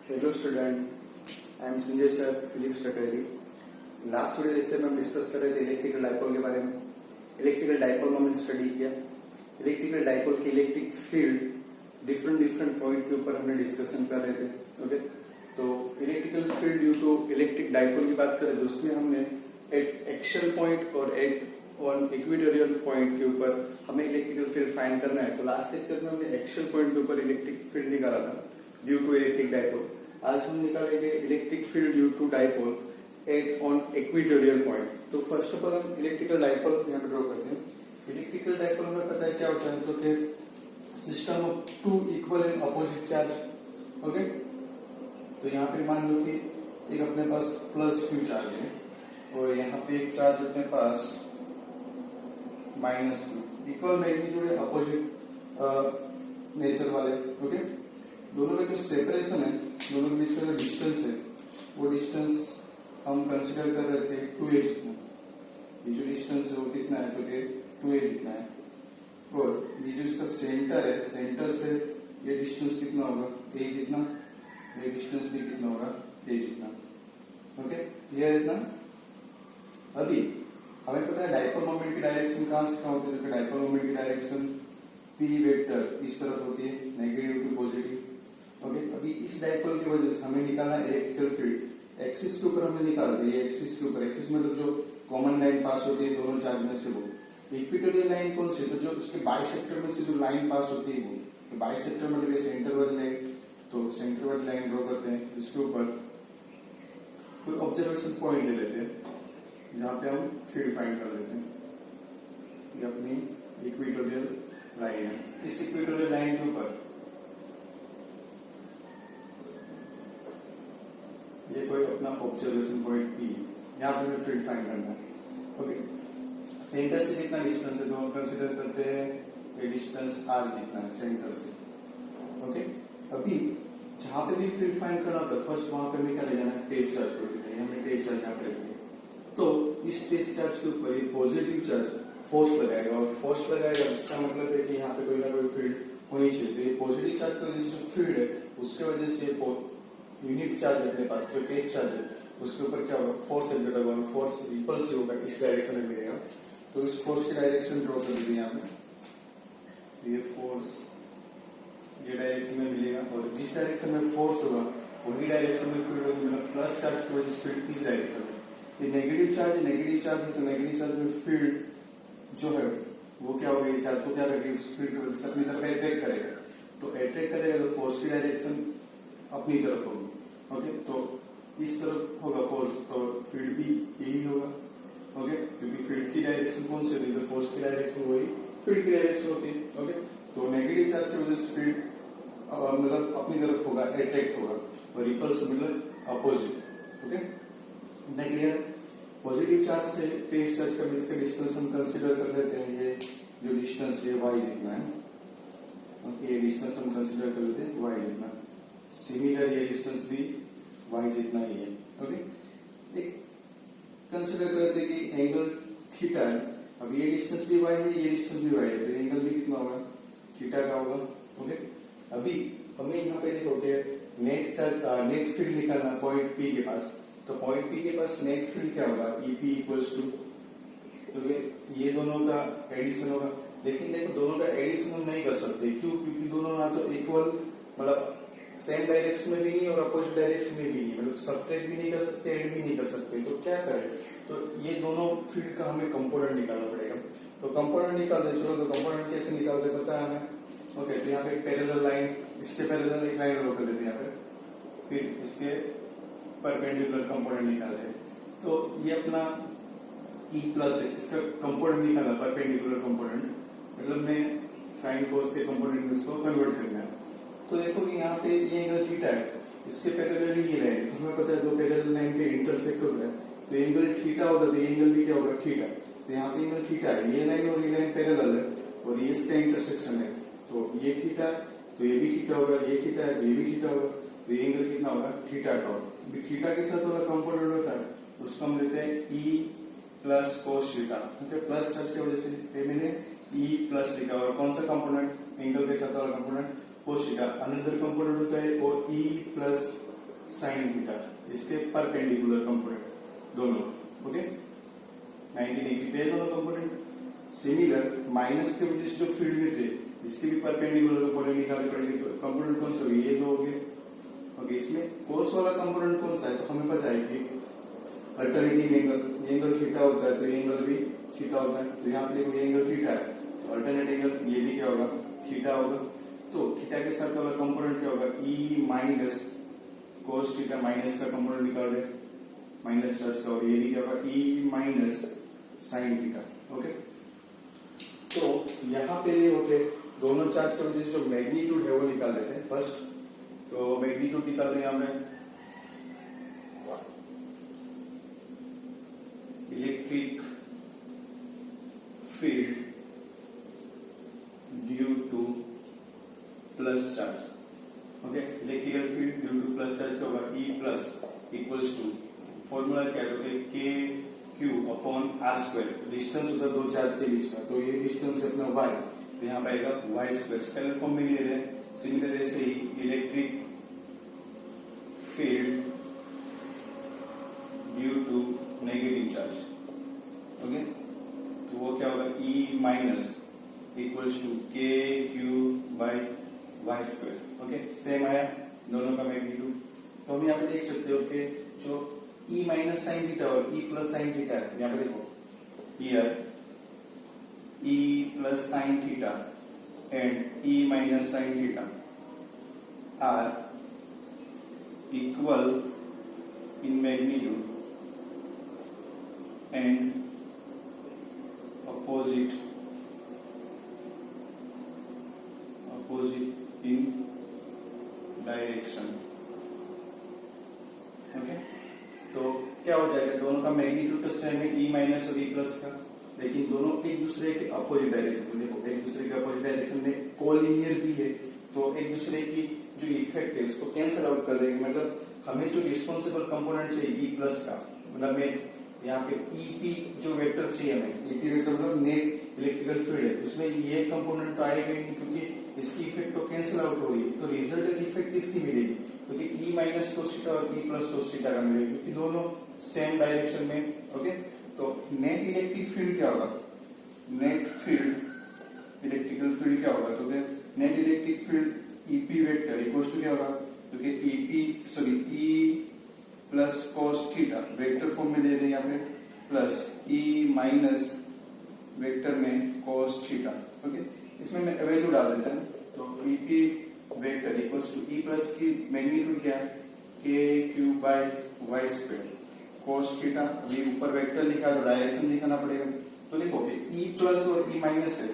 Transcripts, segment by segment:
Hello student, I am Sanjay sir, Physics faculty. Last video lecture में हम discuss कर रहे थे इलेक्ट्रिकल डाइपोल के बारे में. इलेक्ट्रिकल डाइपोल में हमने स्टडी किया. इलेक्ट्रिकल डाइपोल की इलेक्ट्रिक फील्ड डिफरेंट पॉइंट के ऊपर हमने डिस्कशन कर रहे थे. ओके, तो electrical field due to electric dipole की बात करें तो उसमें हमने एट एक्सियल पॉइंट और एट ऑन इक्वेटोरियल पॉइंट के ऊपर हमें इलेक्ट्रिकल फील्ड फाइंड करना है. तो लास्ट लेक्चर में हमने एक्सियल पॉइंट के ऊपर इलेक्ट्रिक फील्ड निकाला था ड्यू टू इलेक्ट्रिक डाइपोल. आज हम निकालेंगे electric field due to dipole at on equatorial point. तो फर्स्ट ऑफ ऑल हम इलेक्ट्रिकल डाइपोल यहाँ पे ड्रॉ करते हैं. इलेक्ट्रिकल डाइपोल में पता है क्या होता है, तो कि system of two equal and opposite charge. Okay, तो यहाँ पे मान लो कि एक अपने पास प्लस क्यू चार्ज है और यहाँ पे एक चार्ज अपने पास माइनस क्यू. इक्वल मैग्नीट्यूड है, अपोजिट नेचर वाले. ओके, दोनों का जो सेपरेशन है, दोनों के बीच का जो डिस्टेंस है, वो डिस्टेंस हम कंसीडर कर रहे थे 2a जितना. ये जो डिस्टेंस है वो कितना है, तो 2a जितना है. और ये जो इसका सेंटर है, सेंटर से ये डिस्टेंस कितना होगा, a जितना. ये डिस्टेंस भी कितना होगा, a जितना. ओके, क्लियर है ना. अभी हमें पता है डाइपोल मोमेंट की डायरेक्शन कहाँ से कहाँ होती है. डाइपोल मोमेंट की डायरेक्शन p वेक्टर इस तरफ होती है, नेगेटिव टू पॉजिटिव. ओके, अभी इस डाइपोल की वजह से हमें निकालना इलेक्ट्रिकल फील्ड. एक्सिस के ऊपर हमें निकाल दिया, एक्सिस के ऊपर. एक्सिस मतलब जो कॉमन लाइन पास होती है दोनों चार्ज में से, वो इक्वेटोरियल लाइन कौन सी, तो जो उसके बाइसेक्टर में से जो लाइन पास होती है वो. तो बाइसेक्टर मतलब सेंटर वाली लाइन, तो सेंटर वाली लाइन ड्रॉ करते हैं. इसके ऊपर कोई ऑब्जर्वेशन पॉइंट ले लेते हैं जहाँ पे हम फील्ड फाइंड कर लेते हैं. ये अपनी इक्वेटोरियल लाइन है. इस इक्वेटोरियल लाइन के ऊपर ये कोई अपना ऑब्जर्वेशन पॉइंट P, यहाँ पे हमें फील्ड फाइंड करना है. ओके, सेंटर से कितना डिस्टेंस है, तो हम कंसीडर करते हैं ये डिस्टेंस r जितना है सेंटर से. ओके, अभी जहाँ पे भी फील्ड फाइंड करना होता है फर्स्ट वहां पे हमें क्या ले जाना है, टेस्ट चार्ज को लेना है. हमें टेस्ट चार्ज यहाँ पे लेंगे. तो इस टेस्ट चार्ज के ऊपर ये पॉजिटिव चार्ज फोर्स लगाएगा, और फोर्स लगाएगा इसका मतलब है कि यहाँ पे कोई ना कोई फील्ड होनी चाहिए. तो ये पॉजिटिव चार्ज का जो फील्ड है उसके वजह से यूनिट चार्ज अपने पास जो टेस्ट चार्ज है उसके ऊपर क्या होगा, फोर्स एक्सर्ट होगा. फोर्स रिपल्सिव होगा, इस डायरेक्शन में मिलेगा. तो इस फोर्स की डायरेक्शन ड्रॉ कर दीजिए यहाँ पे. ये फोर्स ये डायरेक्शन में मिलेगा, और जिस डायरेक्शन में फोर्स होगा वही डायरेक्शन में फील्ड होगी. मतलब प्लस चार्ज की वजह से फील्ड इस डायरेक्शन में. ये नेगेटिव चार्ज है, नेगेटिव चार्ज है, तो नेगेटिव चार्ज में फील्ड जो है वो क्या होगा, ये चार्ज को क्या करेगी, उस फील्ड को अपनी तरफ अट्रैक्ट करेगा. तो अट्रैक्ट करेगा तो फोर्स की डायरेक्शन अपनी तरफ होगी. ओके, तो इस तरफ होगा फोर्स, तो फील्ड भी यही होगा. ओके, क्योंकि फील्ड की डायरेक्शन कौन सी होती है, तो फोर्स की डायरेक्शन वही फील्ड की डायरेक्शन होती है. ओके, तो नेगेटिव चार्ज की वजह से फील्ड मतलब अपनी तरफ होगा, अट्रैक्ट होगा, और रिपल्स मतलब अपोजिट. ओके, इतना क्लियर. पॉजिटिव चार्ज से टेस्ट चार्ज का बीच का डिस्टेंस हम कंसीडर कर लेते हैं. ये जो डिस्टेंस है y जितना है. ओके, ये डिस्टेंस हम कंसीडर कर लेते हैं y जितना. सिमिलर ये डिस्टेंस भी y जितना ही है. ओके, एक कंसीडर करते हैं कि एंगल थीटा है. अब ये डिस्टेंस भी y है, ये डिस्टेंस भी y है, तो एंगल भी कितना होगा, थीटा का होगा. ओके, अभी हमें यहाँ पे देखो कि नेट चार्ज नेट फील्ड निकालना पॉइंट P के पास. तो पॉइंट P के पास नेट फील्ड क्या होगा, EP इक्वल्स टू, तो ये दोनों का एडिशन होगा. लेकिन देखो दोनों का एडिशन हम नहीं कर सकते. क्यों, क्योंकि दोनों ना तो इक्वल मतलब सेम डायरेक्शन में भी नहीं और अपोजिट डायरेक्शन में भी नहीं, मतलब सब्ट्रैक्ट भी नहीं कर सकते, ऐड भी नहीं कर सकते. तो क्या करें, तो ये दोनों फील्ड का हमें कंपोनेंट निकालना पड़ेगा. तो कंपोनेंट निकालते, चलो तो कंपोनेंट कैसे निकालते पता है हमें. ओके, तो यहाँ पे पैरेलल लाइन, इसके पैरेलल एक लाइन ड्रॉ कर देते हैं यहाँ पे, फिर इसके परपेंडिकुलर कंपोनेंट निकालते हैं. तो ये अपना E प्लस है, इसका कंपोनेंट निकाला परपेंडिकुलर कंपोनेंट, मतलब मैं साइन कोस के कंपोनेंट में इसको कन्वर्ट करना है. तो देखो कि यहाँ पे ये एंगल थीटा है, इसके पैरेलल ये लाइन. तो हमें पता है दो पैरेलल लाइन के इंटरसेक्ट होता है, तो एंगल थीटा होता है, तो एंगल भी क्या होगा, थीटा. तो यहाँ पे एंगल थीटा है, ये लाइन और ये लाइन पैरेलल है, और ये इसका इंटरसेक्शन है. तो ये थीटा, तो ये भी थीटा होगा, ये थीटा है, तो ये भी थीटा होगा. तो ये एंगल कितना होगा, थीटा का होगा. थीटा के साथ वाला कंपोनेंट होता है उसको हम लेते हैं E plus cos theta. Plus charge की वजह से मैंने E प्लस लिखा. और कौन सा कंपोनेंट, एंगल के साथ वाला component cos theta. Another component होता है वो E प्लस साइन थीटा, इसके परपेंडिकुलर कंपोनेंट दोनों, ओके 90 डिग्री पे दोनों कंपोनेंट। सिमिलर माइनस के वजह से जो फील्ड में थे इसके भी परपेंडिकुलर कंपोनेंट निकालने पड़ेंगे, तो कंपोनेंट कौन से हो गए, ये दो हो गए। ओके, इसमें कोस वाला कंपोनेंट कौन सा है, तो हमें पता है कि अल्टरनेटिंग एंगल, ये एंगल थीटा होता है तो ये एंगल भी थीटा होता है, तो यहाँ पे देखो ये एंगल थीटा है, तो अल्टरनेट एंगल ये भी क्या होगा, थीटा होगा। तो थीटा के साथ वाला कंपोनेंट क्या होगा, E minus cos theta, minus का कंपोनेंट निकाल रहे माइनस चार्ज का, और ये भी क्या होगा, E minus sine theta. Okay, तो यहाँ पे ये होते दोनों चार्ज के वजह से जो मैग्नीट्यूड है वो निकाल देते हैं फर्स्ट। तो मैग्नीट्यूड निकाल रहे हैं हमें, electric field due to plus charge. Okay, electrical field due to plus charge का होगा e plus equals to, formula क्या है, k q upon r square, distance होता है दो चार्ज के बीच में, तो ये डिस्टेंस है अपना वाई, तो यहाँ पे आएगा वाई स्क्वायर, स्केलर फॉर्म में ले रहे हैं। सिमिलर ऐसे ही electric field due to negative charge, okay, तो वो क्या होगा, E minus equals to k q by y square. Okay, same आया दोनों का मैग्नीट्यूड। तो हम यहाँ पे देख सकते हो कि जो ई माइनस साइन थीटा और ई प्लस साइन थीटा है, यहाँ पे देखो here e plus sine theta and e minus sine theta are equal in magnitude and opposite in direction। Okay, तो क्या हो जाएगा, दोनों का मैग्नीट्यूड तो सेम है, ई माइनस और ई प्लस का, लेकिन दोनों एक दूसरे के अपोजिट डायरेक्शन में, देखो एक दूसरे के अपोजिट डायरेक्शन में कोलिनियर भी है, तो एक दूसरे की जो इफेक्ट है उसको कैंसिल आउट कर देंगे। मतलब हमें जो रिस्पॉन्सिबल कंपोनेंट चाहिए ई प्लस का, मतलब मैं यहाँ पे ईपी जो वेक्टर चाहिए हमें, ईपी वेक्टर मतलब नेट इलेक्ट्रिकल फील्ड है, उसमें ये कंपोनेंट तो आएगा नहीं क्योंकि इसकी इफेक्ट तो कैंसिल आउट हो रही है, तो रिजल्टेंट इफेक्ट किसकी मिलेगी, क्योंकि ई माइनस कोस थीटा और ई प्लस कोस थीटा का मिलेगी, क्योंकि दोनों सेम डायरेक्शन में। ओके, तो नेट इलेक्ट्रिक फील्ड क्या होगा, नेट फील्ड इलेक्ट्रिकल फील्ड क्या होगा, तो net electric field e p vector equals to क्या होगा, क्योंकि e p sorry e plus cos theta vector form में ले रहे हैं यहाँ पे, प्लस ई माइनस वेक्टर में कोस थीटा। ओके, इसमें मैं वैल्यू डाल देता हूँ, तो e p vector equals to e plus की मैग्नीट्यूड क्या है, k q by y square cos theta, अभी ऊपर वेक्टर लिखा है तो डायरेक्शन दिखाना पड़ेगा। तो देखो ई प्लस और ई माइनस है,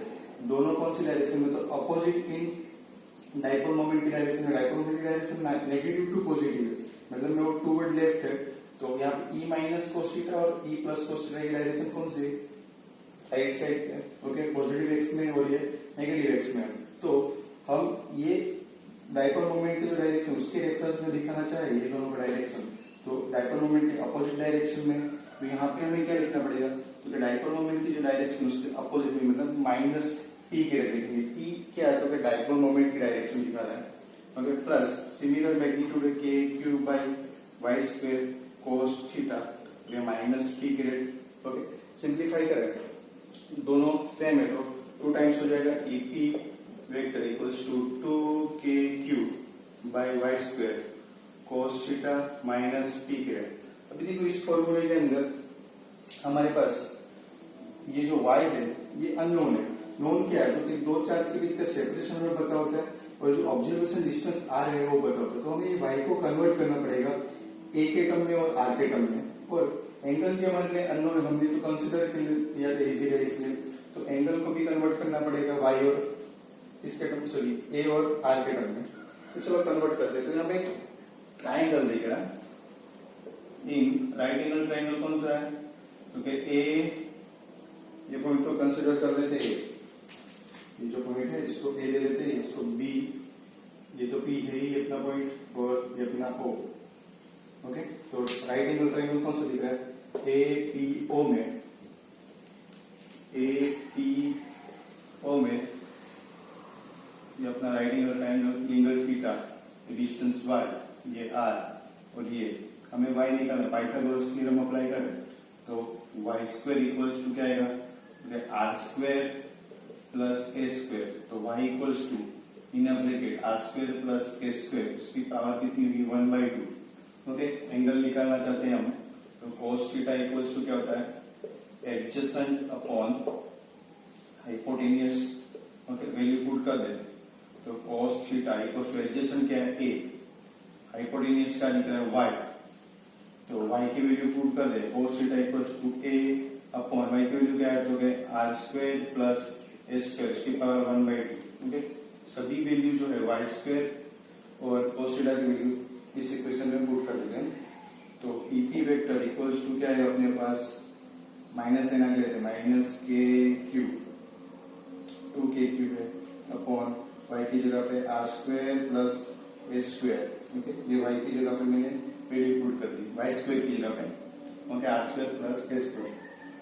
दोनों कौन सी डायरेक्शन में, तो अपोजिट इन डाइपोल मोमेंट की डायरेक्शन में, डाइपोल मोमेंट की डायरेक्शन नेगेटिव टू पॉजिटिव है, मतलब में वो टूवर्ड लेफ्ट है, तो यहाँ पे ई माइनस कोस थीटा और ई प्लस कोस थीटा की डायरेक्शन कौन सी, राइट साइड है। ओके, पॉजिटिव एक्स में और ये नेगेटिव एक्स में, तो हम ये डाइपोल मोमेंट की जो डायरेक्शन उसके रेफरेंस में दिखाना चाहे ये दोनों का डायरेक्शन, तो डाइपोल मोमेंट के अपोजिट डायरेक्शन में, तो यहाँ पे हमें क्या लिखना पड़ेगा, तो डाइपोल मोमेंट की जो डायरेक्शन उसके अपोजिट में, मतलब माइनस पी के रखेंगे, पी क्या है, तो डाइपोल मोमेंट की डायरेक्शन दिखा रहा है। ओके, प्लस सिमिलर मैग्नीट्यूड है k q by y square cos theta, ये माइनस पी के रेट। ओके, सिंप्लीफाई करें दोनों सेम है तो 2 टाइम्स हो जाएगा, e p vector equals to 2kq by y square cos theta minus p के रेट। अभी देखो इस फॉर्मूले के अंदर हमारे पास ये जो y है ये अननोन है, नोन क्या है, तो दो चार्ज के बीच का सेपरेशन हमें पता होता है और जो ऑब्जर्वेशन डिस्टेंस r है वो पता होता है, तो हमें ये y को कन्वर्ट करना पड़ेगा a के टर्म में और r के टर्म में, और एंगल भी हमारे लिए अननोन है, हमने तो कंसिडर किया था इजीली इसलिए, तो एंगल को भी कन्वर्ट करना पड़ेगा y और इसके टर्म सॉरी a और r के टर्म में। तो चलो कन्वर्ट करते हैं, तो यहाँ पे ट्राइंगल दिख रहा है, इन राइट एंगल ट्राइंगल कौन सा है, क्योंकि a ये पॉइंट को कंसिडर कर लेते हैं, ये जो पॉइंट है इसको a ले लेते हैं, इसको b, ये तो p है ही अपना पॉइंट और ये अपना o। ओके, तो राइट एंगल ट्राइंगल कौन सा दिख रहा है, APO में, APO में ये अपना right angle triangle angle theta, distance y, ये r, और ये हमें y निकालना, पाइथागोरस थ्योरम अप्लाई करें तो y स्क्वायर इक्वल्स टू क्या आएगा, r square plus a square, तो y equals to in bracket r square plus a square, उसकी पावर कितनी होगी 1/2। ओके, एंगल निकालना चाहते हैं हम, तो cos थीटा इक्वल्स टू क्या होता है adjacent upon hypotenuse. Okay, value put कर दे तो cos theta equals two adjacent क्या है a, हाइपोटेन्यूस का निकला है y, तो y की वैल्यू पुट कर दे cos theta equals to a upon y की वैल्यू क्या है तो r square plus a square, इसकी पावर 1/2। ओके, सभी वैल्यू जो है y स्क्वायर और cos थीटा की वैल्यू इस इक्वेशन में पुट कर देते हैं, तो EP वेक्टर इक्वल्स टू क्या है अपने पास माइनस देना के लेते minus k cube, 2k cube है अपॉन y की जगह पे r square plus a square. Okay, ये y की जगह पे मैंने वैल्यू पुट कर दी, y स्क्वायर की जगह पे okay r square plus a square,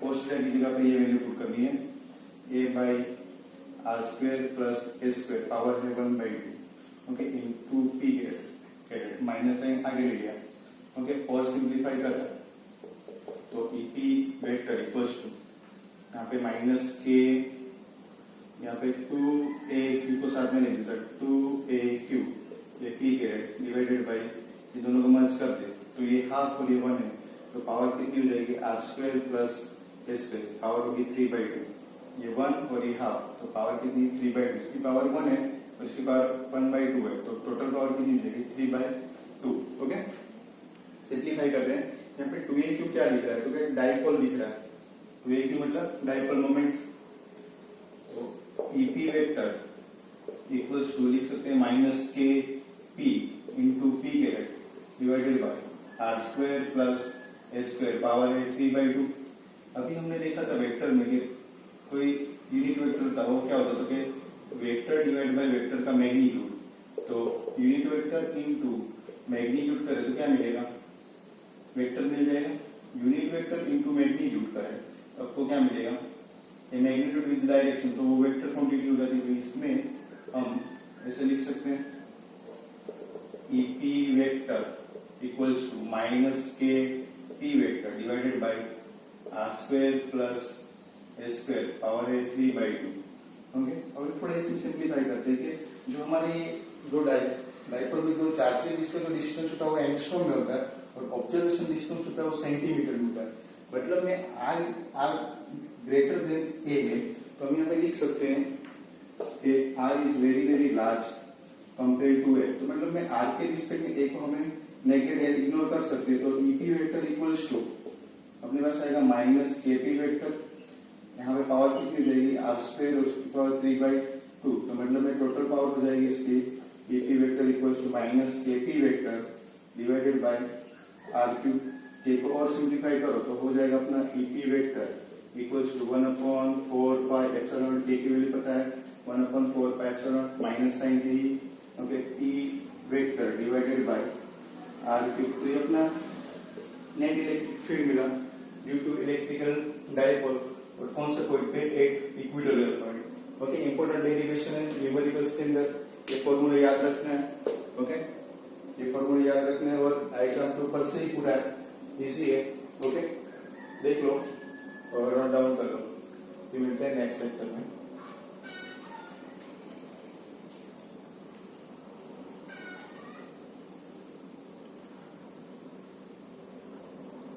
cos theta की जगह पे ये वैल्यू पुट कर दी है a by r square plus a square, power है 1/2। Okay, into p caret minus sign आगे ले लिया। ओके, और सिंप्लीफाई करा तो EP वेक्टर इक्वल्स टू यहाँ पे माइनस के, यहाँ पे 2a क्यू को साथ में ले लिया 2a क्यू, ये p कैरेट डिवाइडेड बाई ये दोनों को मर्ज कर दे तो ये हाफ और ये 1 है, तो पावर कितनी हो जाएगी r square plus a square, power होगी 3/2, ये 1 और ये हाफ, तो पावर कितनी 3/2, इसकी पावर 1 है और इसकी पावर 1/2 है, तो टोटल पावर कितनी हो जाएगी 3/2। ओके, सिंप्लीफाई करते हैं, यहाँ पे 2a क्यू क्या लिख रहा है तो क्या डाइपोल दिख रहा है, 2a क्यू मतलब डाइपोल मोमेंट, तो EP वेक्टर इक्वल्स टू लिख सकते हैं minus k p into p caret divided by r square plus a square, power है 3/2। अभी हमने देखा था वेक्टर में कि कोई यूनिट वेक्टर था वो क्या होता था कि वेक्टर डिवाइड बाय वेक्टर का मैग्नीट्यूड, तो यूनिट वेक्टर इनटू मैग्नीट्यूड करें तो क्या मिलेगा, वेक्टर मिल जाएगा, यूनिट वेक्टर इनटू मैग्नीट्यूड करें तो आपको क्या मिलेगा, ये मैग्नीट्यूड विद डायरेक्शन, तो वो वेक्टर क्वांटिटी हो जाती है, तो इसमें हम ऐसे लिख सकते हैं EP vector equals to minus k P vector divided by r square plus a square, power है 3/2। ओके, और थोड़ा इसमें सिंप्लीफाई करते हैं कि जो हमारे दो डाइपोल में दो चार्ज के बीच का जो डिस्टेंस होता है वो एंगस्ट्रॉम में होता है और ऑब्जर्वेशन डिस्टेंस होता है वो सेंटीमीटर में होता है, मतलब में आर ग्रेटर देन ए है, तो हम यहाँ पे लिख सकते हैं कि r is very very large compare to a, तो मतलब में आर के रिस्पेक्ट में ए को हमें नेगेटिव इग्नोर कर सकते हैं, तो EP वेक्टर इक्वल्स टू अपने पास आएगा माइनस KP वेक्टर, यहाँ पे पावर कितनी हो जाएगी आर स्क्वायर और उसकी पावर 3/2, तो मतलब में टोटल पावर हो जाएगी इसकी EP vector equals to minus KP vector divided by r cube, k को और सिंप्लीफाई करो तो हो जाएगा अपना EP vector equals to 1/4 pi epsilon, k की वैल्यू पता है 1/4 पाई एप्सिलॉन माइनस साइन थी। Okay, E vector divided by r cube, तो ये अपना नेट इलेक्ट्रिक फील्ड मिला ड्यू टू इलेक्ट्रिकल डाइपोल और कौन सा पॉइंट पे एक equatorial point. Okay, important derivation है न्यूमेरिकल्स के अंदर, ये फॉर्मूला याद रखना है। ओके, ये फॉर्मूला याद रखना है और डायग्राम तो ऊपर से ही पूरा इजी है। ओके, देख लो और नोट डाउन कर लो, फिर मिलते हैं नेक्स्ट लेक्चर में।